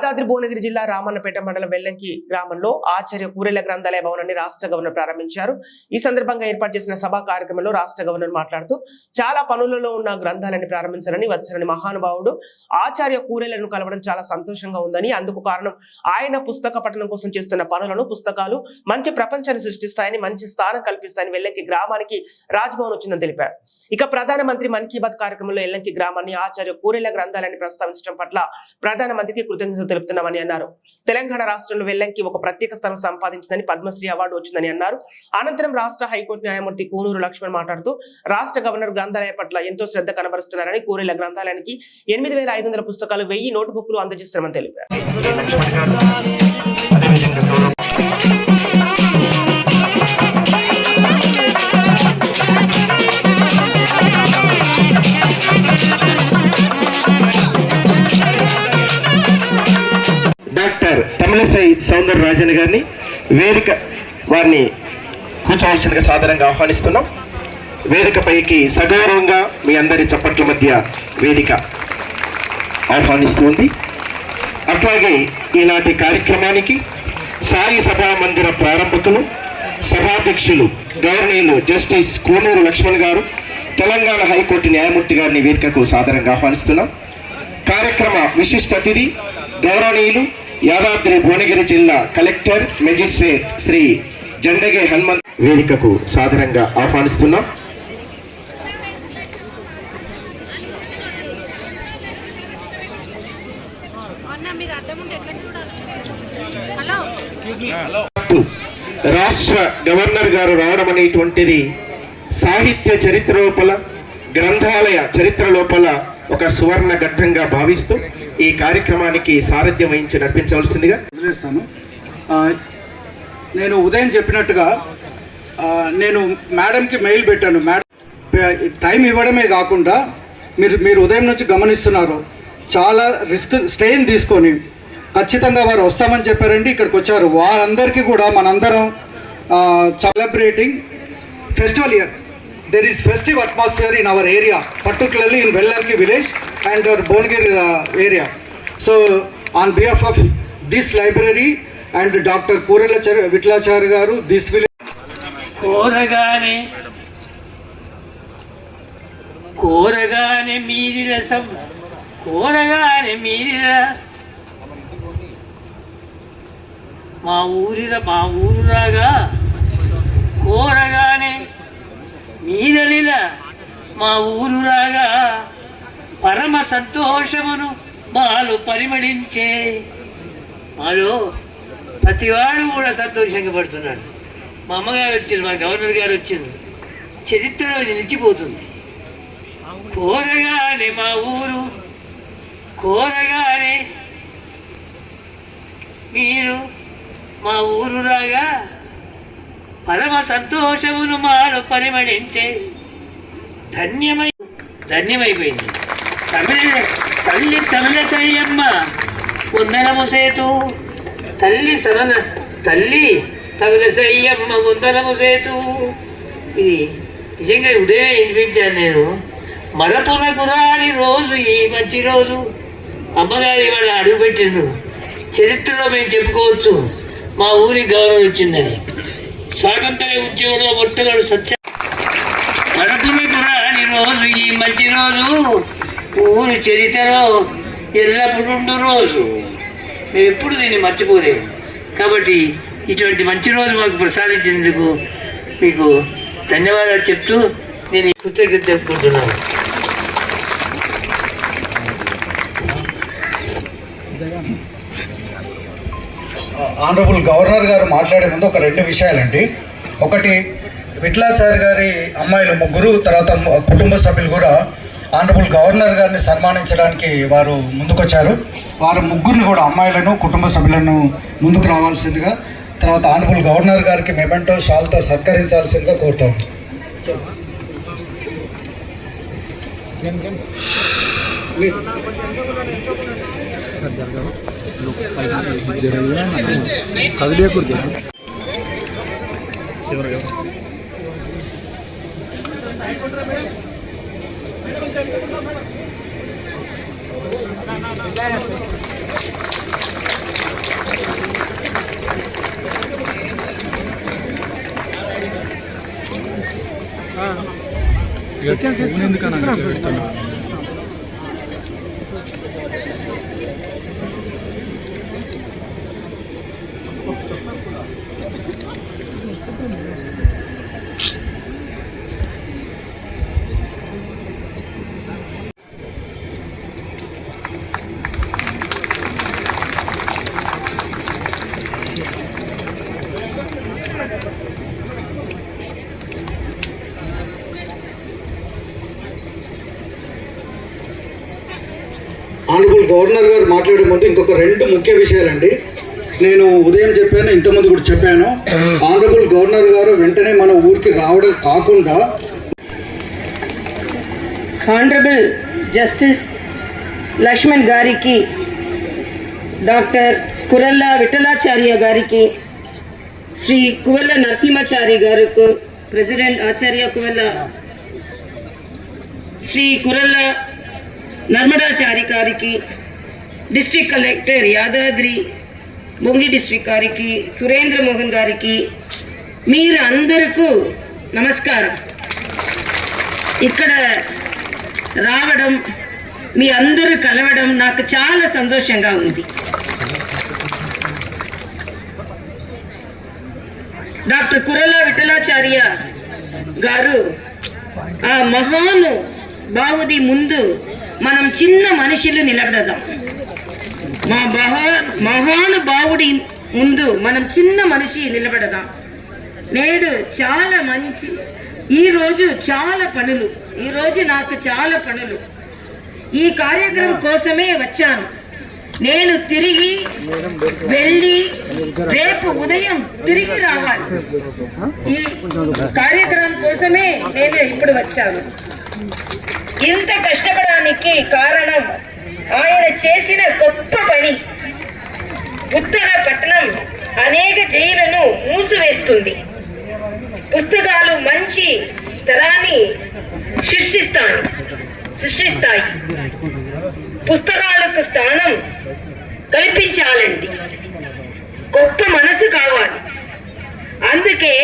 యాదాద్రి భువనగిరి జిల్లా రామన్నపేట మండలం వెల్లంకి గ్రామంలో ఆచార్య కూరెళ్ల గ్రంథాలయ భవనాన్ని రాష్ట్ర గవర్నర్ ప్రారంభించారు. ఈ సందర్భంగా ఏర్పాటు చేసిన సభా కార్యక్రమంలో రాష్ట్ర గవర్నర్ మాట్లాడుతూ చాలా పనులలో ఉన్న గ్రంథాలయాన్ని ప్రారంభించాలని వచ్చారని మహానుభావుడు ఆచార్య కూరెళ్లను కలవడం చాలా సంతోషంగా ఉందని, అందుకు కారణం ఆయన పుస్తక పఠనం కోసం చేస్తున్న పనులను, పుస్తకాలు మంచి ప్రపంచాన్ని సృష్టిస్తాయని, మంచి స్థానం కల్పిస్తాయని వెల్లంకి గ్రామానికి రాజ్భవన్ వచ్చిందని తెలిపారు. ఇక ప్రధానమంత్రి మన్ కీ బాత్ కార్యక్రమంలో వెల్లంకి గ్రామాన్ని ఆచార్య కూరెళ్ల గ్రంథాలయాన్ని ప్రస్తావించడం పట్ల ప్రధానమంత్రికి కృతజ్ఞతలు తెలుపుతున్నామని అన్నారు. తెలంగాణ రాష్ట్రంలో వెల్లంకి ఒక ప్రత్యేక స్థానం సంపాదించిందని, పద్మశ్రీ అవార్డు వచ్చిందని అన్నారు. అనంతరం రాష్ట్ర హైకోర్టు న్యాయమూర్తి కూనూరు లక్ష్మణ్ మాట్లాడుతూ రాష్ట్ర గవర్నర్ గ్రంథాలయ పట్ల ఎంతో శ్రద్ధ కనబరుస్తున్నారని, కూరెళ్ల గ్రంథాలయానికి 8500 పుస్తకాలు, 1000 నోట్ బుక్లు అందజేస్తామని తెలిపారు. డాక్టర్ తమిళసై సౌందర రాజన్ గారిని వేదిక వారిని కూర్చోవలసిందిగా సాదరంగా ఆహ్వానిస్తున్నాం. వేదికపైకి సగౌరవంగా మీ అందరి చప్పట్ల మధ్య వేదిక ఆహ్వానిస్తుంది. అట్లాగే ఈనాటి కార్యక్రమానికి సాయి సభా మందిర ప్రారంభకులు, సభాధ్యక్షులు గవర్నీయులు జస్టిస్ కూనూరు లక్ష్మణ్ గారు, తెలంగాణ హైకోర్టు న్యాయమూర్తి గారిని వేదికకు సాదరంగా ఆహ్వానిస్తున్నాం. కార్యక్రమ విశిష్ట అతిథి గౌరవనీయులు యాదాద్రి భువనగిరి జిల్లా కలెక్టర్ మెజిస్ట్రేట్ శ్రీ జండగే హనుమంత్ వేదికకు సాదరంగా ఆహ్వానిస్తున్నాం. రాష్ట్ర గవర్నర్ గారు రావడం అనేటువంటిది సాహిత్య చరిత్ర లోపల, గ్రంథాలయ చరిత్ర లోపల ఒక సువర్ణ ఘట్టంగా భావిస్తూ ఈ కార్యక్రమానికి సారథ్యం వహించి నడిపించవలసిందిగా వదిలేస్తాను. నేను ఉదయం చెప్పినట్టుగా నేను మేడంకి మెయిల్ పెట్టాను. మేడం టైం ఇవ్వడమే కాకుండా మీరు ఉదయం నుంచి గమనిస్తున్నారు, చాలా స్ట్రెయిన్ తీసుకొని ఖచ్చితంగా వారు వస్తామని చెప్పారండి. ఇక్కడికి వచ్చారు. వారందరికీ కూడా మనందరం celebrating festival year. There is festive atmosphere in our area, particularly in Vellanki village and our Bhuvanagiri area. So, on behalf of this library and Dr. Kurela Vitlachari garu, this village. Koragane meerira sam, koragane meerira. Ma ఊరులాగా కోరగానే మీదలిల మా ఊరులాగా పరమ సంతోషమును మాలో పరిమళించే. మాలో ప్రతివాడు కూడా సంతోషంగా పడుతున్నాడు. మా అమ్మగారు వచ్చింది, మా గవర్నర్ గారు వచ్చింది, చరిత్రలో నిలిచిపోతుంది. కోరగానే మా ఊరు, కోరగానే మీరు మా ఊరులాగా పరమ సంతోషమును మాలో పరిమళించే. ధన్యమైపోయింది. తల్లి తమిళసయ్యమ్మ వందనము సేతు, తల్లి తమిళసయ్యమ్మ వందనము సేతు. ఇది నిజంగా ఉదయం వినిపించాను నేను. మరపునకు రాని రోజు ఈ మంచి రోజు. అమ్మగారి వాళ్ళు అడుగుపెట్టిండు. చరిత్రలో మేము చెప్పుకోవచ్చు మా ఊరికి గౌరవం వచ్చిందని. స్వాతంత్ర ఉద్యమంలో మొట్టమొదటి సత్య మరపునకు రాని రోజు ఈ మంచి రోజు, ఊరి చరిత్రలో ఎల్లప్పుడూ రోజు. మేము ఎప్పుడు దీన్ని మర్చిపోలేము. కాబట్టి ఇటువంటి మంచి రోజు మాకు ప్రసాదించినందుకు మీకు ధన్యవాదాలు చెప్తూ నేను కృతజ్ఞత తెలుపుకుంటున్నాను. ఆనరబుల్ గవర్నర్ గారు మాట్లాడే ముందు ఒక 2 విషయాలండి. ఒకటి, విఠలాచారి గారి అమ్మాయిలు 3, తర్వాత కుటుంబ సభ్యులు కూడా ఆనరబుల్ గవర్నర్ గారిని సన్మానించడానికి వారు ముందుకొచ్చారు. వారు 3 కూడా అమ్మాయిలను, కుటుంబ సభ్యులను ముందుకు రావాల్సిందిగా, తర్వాత ఆనరబుల్ గవర్నర్ గారికి మెమెంటో షాల్తో సత్కరించాల్సిందిగా కోరుతాం. కదిలేకూడదు. ఆనరబుల్ గవర్నర్ గారు మాట్లాడే ముందు ఇంకొక 2 ముఖ్య విషయాలండి. నేను ఉదయం చెప్పాను, ఇంతకుముందు కూడా చెప్పాను. ఆనరబుల్ గవర్నర్ గారు వెంటనే మన ఊరికి రావడం కాకుండా హానరబుల్ జస్టిస్ లక్ష్మణ్ గారికి, డాక్టర్ కురల్ల విఠలాచార్య గారికి, శ్రీ కువెల్ల నరసింహాచారి గారికి, ప్రెసిడెంట్ ఆచార్య కువెల్ల, శ్రీ కురల్ల నర్మదాచారి గారికి, డిస్ట్రిక్ట్ కలెక్టర్ యాదాద్రి బొంగి డిస్ట్రిక్ట్ గారికి, సురేంద్ర మోహన్ గారికి, మీరు అందరికీ నమస్కారం. ఇక్కడ రావడం, మీ అందరూ కలవడం నాకు చాలా సంతోషంగా ఉంది. డాక్టర్ కురల్ల విఠలాచార్య గారు ఆ మహాను బావుది ముందు మనం చిన్న మనుషులు నిలబడదాం. మహానుభావుడి ముందు మనం చిన్న మనిషి నిలబడదాం. నేడు చాలా మంచి, ఈరోజు నాకు చాలా పనులు. ఈ కార్యక్రమం కోసమే వచ్చాను. నేను తిరిగి వెళ్ళి రేపు ఉదయం తిరిగి రావాలి. ఈ కార్యక్రమం కోసమే నేను ఇప్పుడు వచ్చాను. ఇంత కష్టపడడానికి కారణం ఆయన చేసిన గొప్ప పని. ఉత్తర పట్టణం అనేక జైళ్లను మూసివేస్తుంది. పుస్తకాలు మంచి తరాన్ని సృష్టిస్తాయి. పుస్తకాలకు స్థానం కల్పించాలండి. గొప్ప మనసు కావాలి. అందుకే